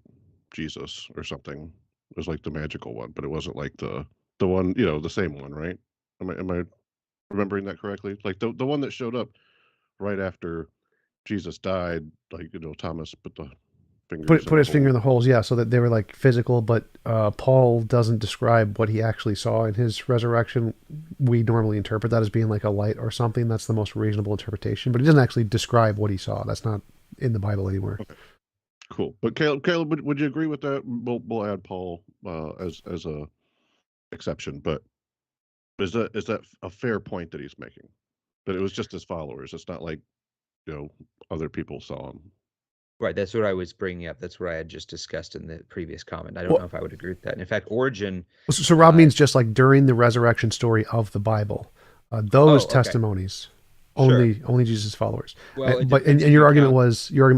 Jesus or something. It was like the magical one, but it wasn't like the one, the same one, right? Am I remembering that correctly? Like the one that showed up right after Jesus died, like, Thomas put the fingers in Put the his finger hole. in the holes, yeah, so that they were like physical, but Paul doesn't describe what he actually saw in his resurrection. We normally interpret that as being like a light or something. That's the most reasonable interpretation, but he doesn't actually describe what he saw. That's not in the Bible anywhere. Okay, cool. But Caleb, would you agree with that? We'll add Paul as a exception, but is that a fair point that he's making? That it was just his followers. It's not like, you know, other people saw him. Right, that's what I was bringing up. That's what I had just discussed in the previous comment. I don't know Well, if I would agree with that. And in fact, Origin, so Rob uh, means just like during the resurrection story of the Bible, those oh, okay, testimonies, sure. only Jesus' followers. Well, it But depends and if you count. your argument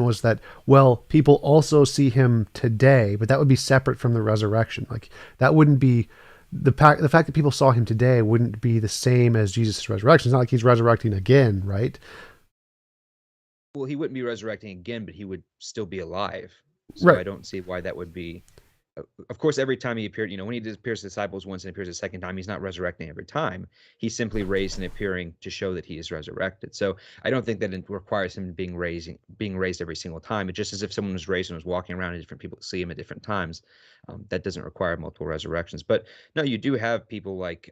was that, well, people also see him today, but that would be separate from the resurrection. Like that wouldn't be the fact that people saw him today wouldn't be the same as Jesus' resurrection. It's not like he's resurrecting again, right? Well, he wouldn't be resurrecting again, but he would still be alive. So Right. I don't see why that would be. Of course, every time he appeared, when he appears to disciples once and appears a second time, he's not resurrecting every time. He's simply raised and appearing to show that he is resurrected. So I don't think that it requires him being raised every single time. It's just as if someone was raised and was walking around and different people see him at different times. That doesn't require multiple resurrections. But no, you do have people like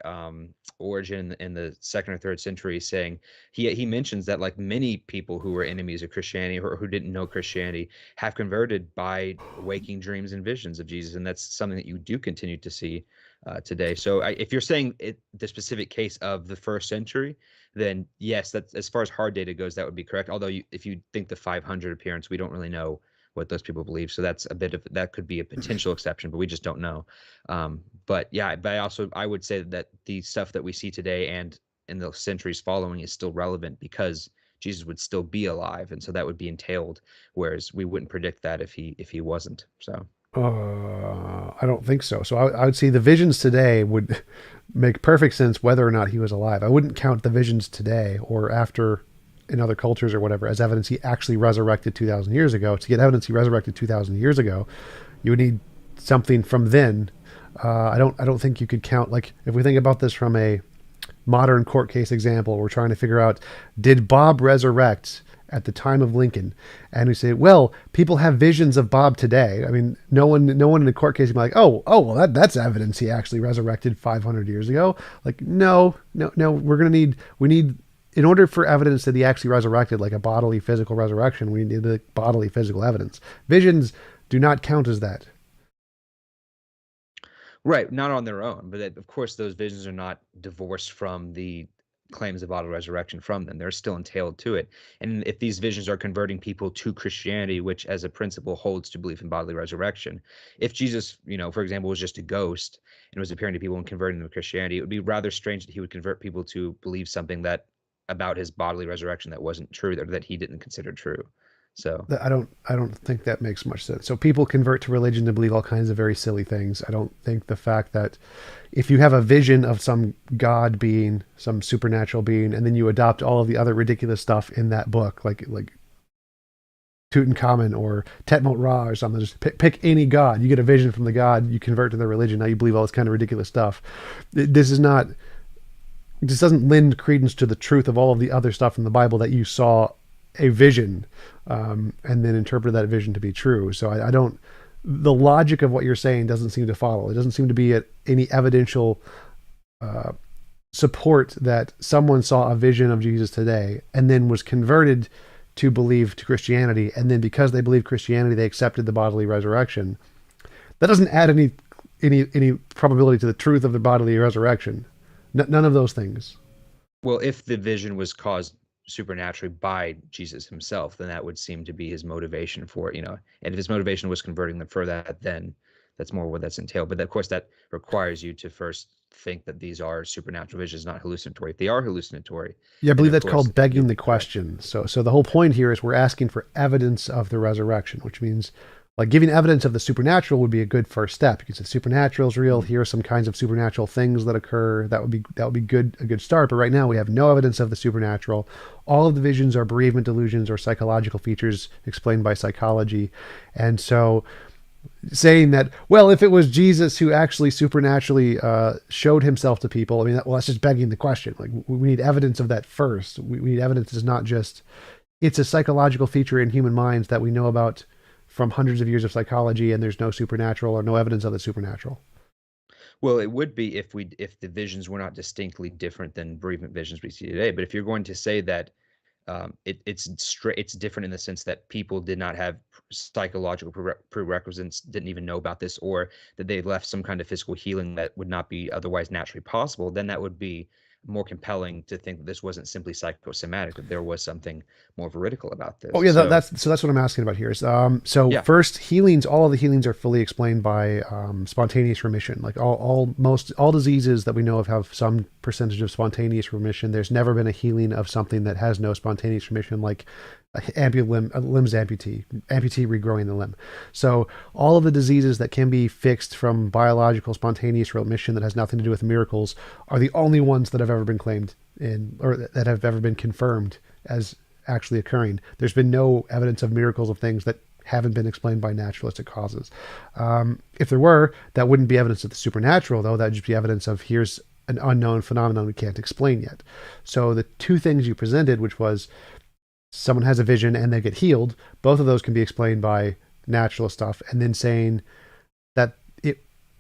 Origen in the second or third century saying he mentions that like many people who were enemies of Christianity or who didn't know Christianity have converted by waking dreams and visions of Jesus, and that's something that you do continue to see today. So, if you're saying the specific case of the first century, then yes, that's as far as hard data goes, that would be correct. Although, if you think the 500 appearance, we don't really know what those people believe, so that's a bit of that could be a potential exception, but we just don't know. But yeah, but I would say that the stuff that we see today and in the centuries following is still relevant because Jesus would still be alive, and so that would be entailed. Whereas we wouldn't predict that if he wasn't. So I don't think so. So I would say the visions today would make perfect sense whether or not he was alive. I wouldn't count the visions today or after in other cultures or whatever as evidence he actually resurrected 2,000 years ago. To get evidence he resurrected 2,000 years ago, you would need something from then. I don't think you could count, like if we think about this from a modern court case example, we're trying to figure out, did Bob resurrect at the time of Lincoln? And we say, well, people have visions of Bob today. I mean, no one in the court case would be like, well, that's evidence he actually resurrected 500 years ago. Like, no. We need, in order for evidence that he actually resurrected, like a bodily physical resurrection, we need the bodily physical evidence. Visions do not count as that. right, not on their own, but of course those visions are not divorced from the claims of bodily resurrection from them. They're still entailed to it. And if these visions are converting people to Christianity, which as a principle holds to belief in bodily resurrection, if Jesus, for example, was just a ghost and was appearing to people and converting them to Christianity, it would be rather strange that he would convert people to believe something that about his bodily resurrection that wasn't true, that he didn't consider true. So I don't think that makes much sense. So people convert to religion to believe all kinds of very silly things. I don't think the fact that if you have a vision of some god being, some supernatural being, and then you adopt all of the other ridiculous stuff in that book, like Tutankhamun or Tetmot Ra or something, just pick any god. You get a vision from the god, you convert to their religion. Now you believe all this kind of ridiculous stuff. This is not. This doesn't lend credence to the truth of all of the other stuff in the Bible that you saw a vision and then interpret that vision to be true. So I don't, the logic of what you're saying doesn't seem to follow. It doesn't seem to be any evidential support that someone saw a vision of Jesus today and then was converted to believe to Christianity. And then because they believed Christianity, they accepted the bodily resurrection. That doesn't add any probability to the truth of the bodily resurrection. None of those things. well, if the vision was caused supernaturally by Jesus himself, then that would seem to be his motivation for it, And if his motivation was converting them for that, then that's more what that's entailed. But of course, that requires you to first think that these are supernatural visions, not hallucinatory. If they are hallucinatory, Yeah, I then believe of that's course called begging you're the correct. question. So the whole point here is we're asking for evidence of the resurrection, which means like giving evidence of the supernatural would be a good first step. You can say supernatural is real. Here are some kinds of supernatural things that occur. That would be a good start. But right now we have no evidence of the supernatural. All of the visions are bereavement delusions or psychological features explained by psychology, and so saying that, well, if it was Jesus who actually supernaturally showed himself to people, I mean, well, that's just begging the question. Like, we need evidence of that first. We need evidence. It's not just, it's a psychological feature in human minds that we know about from hundreds of years of psychology, and there's no supernatural or no evidence of the supernatural. Well, it would be if the visions were not distinctly different than bereavement visions we see today. But if you're going to say that it's different in the sense that people did not have psychological prerequisites, didn't even know about this, or that they left some kind of physical healing that would not be otherwise naturally possible, then that would be more compelling to think that this wasn't simply psychosomatic, that there was something more veridical about Oh this. yeah, So that's what I'm asking about here. Is so yeah. first, healings, all of the healings are fully explained by spontaneous remission. Like all diseases that we know of have some percentage of spontaneous remission. There's never been a healing of something that has no spontaneous remission, like a limbs amputee regrowing the limb. So all of the diseases that can be fixed from biological spontaneous remission that has nothing to do with miracles are the only ones that have ever been claimed in, or that have ever been confirmed as actually occurring. There's been no evidence of miracles of things that haven't been explained by naturalistic causes. If there were, that wouldn't be evidence of the supernatural, though. That'd just be evidence of here's an unknown phenomenon we can't explain yet. So the two things you presented, which was someone has a vision and they get healed, both of those can be explained by natural stuff, and then saying that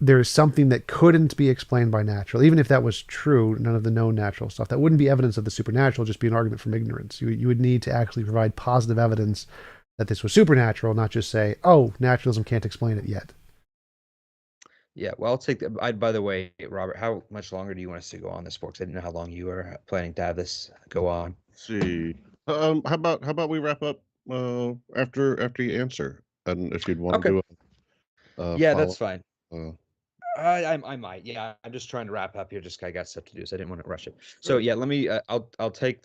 there's something that couldn't be explained by natural. Even if that was true, none of the known natural stuff, that wouldn't be evidence of the supernatural, just be an argument from ignorance. You would need to actually provide positive evidence that this was supernatural, not just say, oh, naturalism can't explain it yet. Yeah, well, I'll take that. By the way, Robert, how much longer do you want us to go on this for? 'Cause I didn't know how long you were planning to have this go on. Let's see. How about we wrap up after you answer, and if you'd want to Okay. do a Yeah, follow. that's fine. Uh, I might. Yeah, I'm just trying to wrap up here. Just I got stuff to do, so I didn't want to rush it. So sure. yeah, let me. I'll take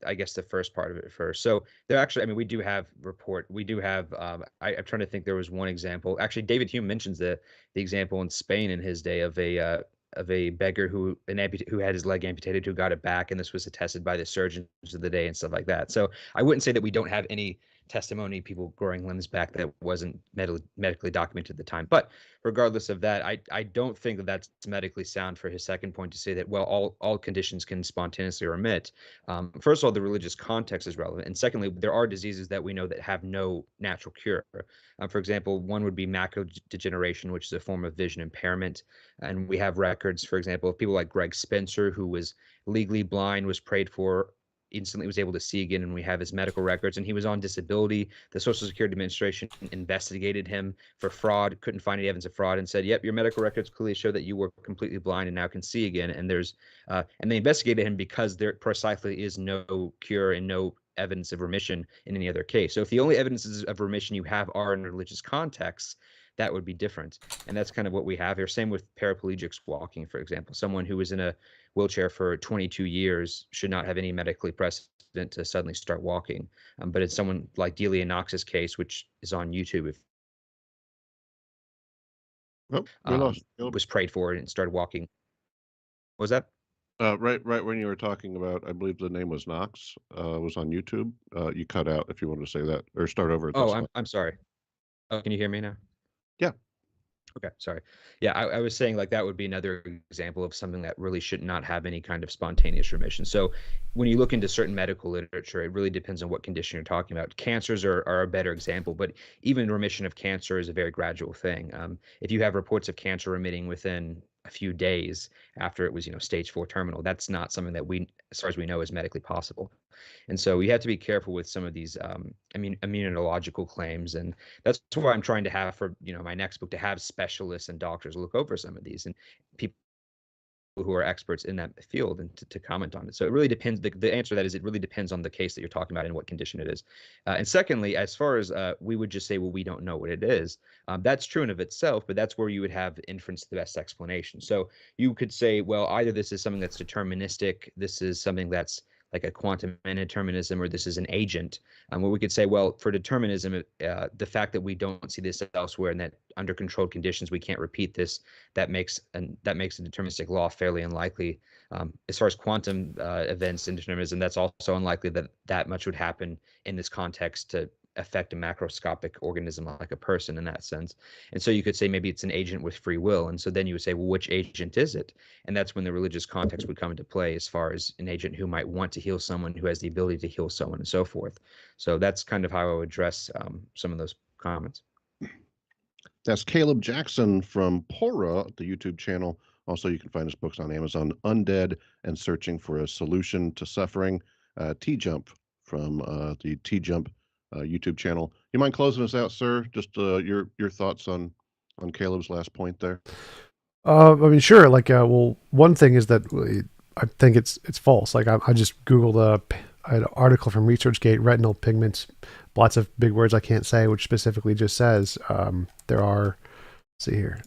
I guess the first part of it first. So there actually, I mean, we do have report. We do have. I'm trying to think. There was one example. Actually, David Hume mentions the example in Spain in his day of a beggar who had his leg amputated, who got it back, and this was attested by the surgeons of the day and stuff like that. So I wouldn't say that we don't have any testimony people growing limbs back that wasn't medically documented at the time. But regardless of that, I don't think that that's medically sound for his second point to say that, well, all conditions can spontaneously remit. First of all, the religious context is relevant, and secondly, there are diseases that we know that have no natural cure. For example, one would be macular degeneration, which is a form of vision impairment, and we have records, for example, of people like Greg Spencer, who was legally blind, was prayed for, instantly was able to see again, and we have his medical records, and he was on disability. The Social Security Administration investigated him for fraud, couldn't find any evidence of fraud, and said, yep, your medical records clearly show that you were completely blind and now can see again. And they investigated him because there precisely is no cure and no evidence of remission in any other case. So if the only evidences of remission you have are in religious contexts, that would be different. And that's kind of what we have here. Same with paraplegics walking, for example. Someone who was in a wheelchair for 22 years should not have any medically precedent to suddenly start walking. But it's someone like Delia Knox's case, which is on YouTube, if Oh, we lost Caleb. was prayed for and started walking. What was that? Right when you were talking about, I believe the name was Knox, was on YouTube. You cut out if you wanted to say that or start over at that Oh, spot. I'm sorry. Oh, can you hear me now? Yeah. Okay, sorry. Yeah, I was saying like that would be another example of something that really should not have any kind of spontaneous remission. So when you look into certain medical literature, it really depends on what condition you're talking about. Cancers are a better example, but even remission of cancer is a very gradual thing. If you have reports of cancer remitting within a few days after it was, stage 4 terminal, that's not something that we, as far as we know, is medically possible. And so we have to be careful with some of these immunological claims, and that's why I'm trying to have for my next book to have specialists and doctors look over some of these and people who are experts in that field and to comment on it. So it really depends. The answer to that is it really depends on the case that you're talking about and what condition it is. And secondly, as far as we would just say, well, we don't know what it is. That's true in of itself, but that's where you would have inference the best explanation. So you could say, well, either this is something that's deterministic, this is something that's like a quantum indeterminism, or this is an agent. Where we could say, well, for determinism, the fact that we don't see this elsewhere and that under controlled conditions we can't repeat this, that makes a deterministic law fairly unlikely. As far as quantum events in determinism, that's also unlikely that much would happen in this context to affect a macroscopic organism like a person in that sense. And so you could say maybe it's an agent with free will. And so then you would say, well, which agent is it? And that's when the religious context would come into play, as far as an agent who might want to heal someone, who has the ability to heal someone, and so forth. So that's kind of how I would address some of those comments. That's Caleb Jackson from Pora, the YouTube channel. Also, you can find his books on Amazon, Undead and Searching for a Solution to Suffering. TJump from the TJump YouTube channel. You mind closing us out, sir? Just your thoughts on Caleb's last point there. I mean, sure. Like, well, one thing is that I think it's false. Like, I just googled an article from ResearchGate, retinal pigments, lots of big words I can't say, which specifically just says there are. Let's see here.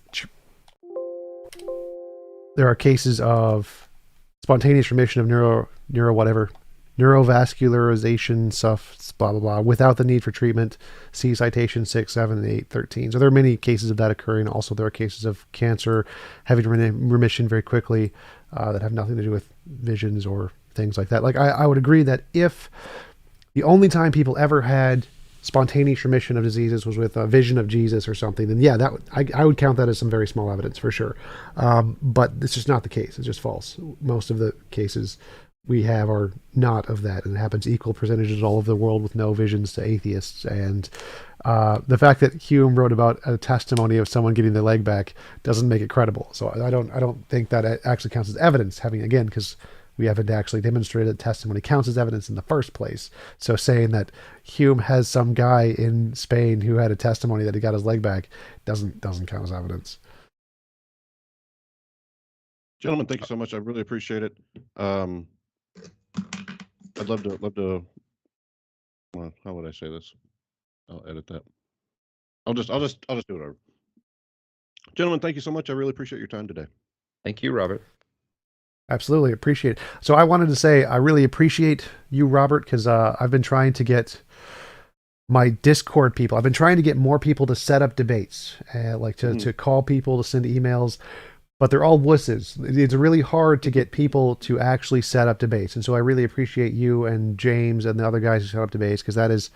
There are cases of spontaneous remission of neurovascularization stuff, blah blah blah, without the need for treatment. See citation 6, 7, 8, 13. So there are many cases of that occurring. Also, there are cases of cancer having remission very quickly that have nothing to do with visions or things like that. Like, I would agree that if the only time people ever had spontaneous remission of diseases was with a vision of Jesus or something, then yeah, I would count that as some very small evidence for sure. But it's just not the case. It's just false. Most of the cases we have are not of that, and it happens equal percentages all over the world, with no visions to atheists. And the fact that Hume wrote about a testimony of someone getting their leg back doesn't make it credible. So I don't think that actually counts as evidence, again, because we haven't actually demonstrated that testimony counts as evidence in the first place. So saying that Hume has some guy in Spain who had a testimony that he got his leg back doesn't count as evidence. Gentlemen, thank you so much. I really appreciate it. I'd love to. Well, how would I say this? I'll edit that. I'll just do it over. Gentlemen, thank you so much. I really appreciate your time today. Thank you, Robert. Absolutely appreciate it. So I wanted to say I really appreciate you, Robert, because I've been trying to get my Discord people. I've been trying to get more people to set up debates, like to call people, to send emails, but they're all wusses. It's really hard to get people to actually set up debates. And so I really appreciate you and James and the other guys who set up debates, because that is,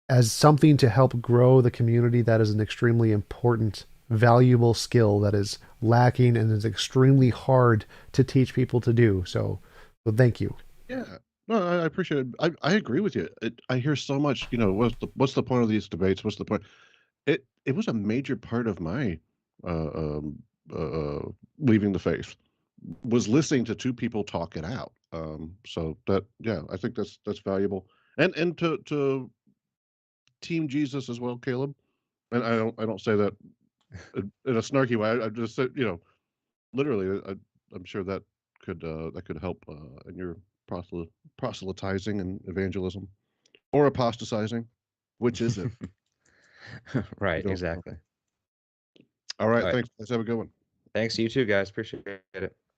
as something to help grow the community, that is an extremely important, valuable skill that is lacking and is extremely hard to teach people to do. So thank you. Yeah, no, I appreciate it. I agree with you. I hear so much. What's the point of these debates? What's the point? It was a major part of my leaving the faith, was listening to two people talk it out. So that, yeah, I think that's valuable. And to Team Jesus as well, Caleb. And I don't say that in a snarky way. I just said, literally, I'm sure that could help in your proselytizing and evangelism, or apostatizing. Which is it? Right, exactly. All right, All right. thanks. Let's have a good one. Thanks, you too, guys. Appreciate it.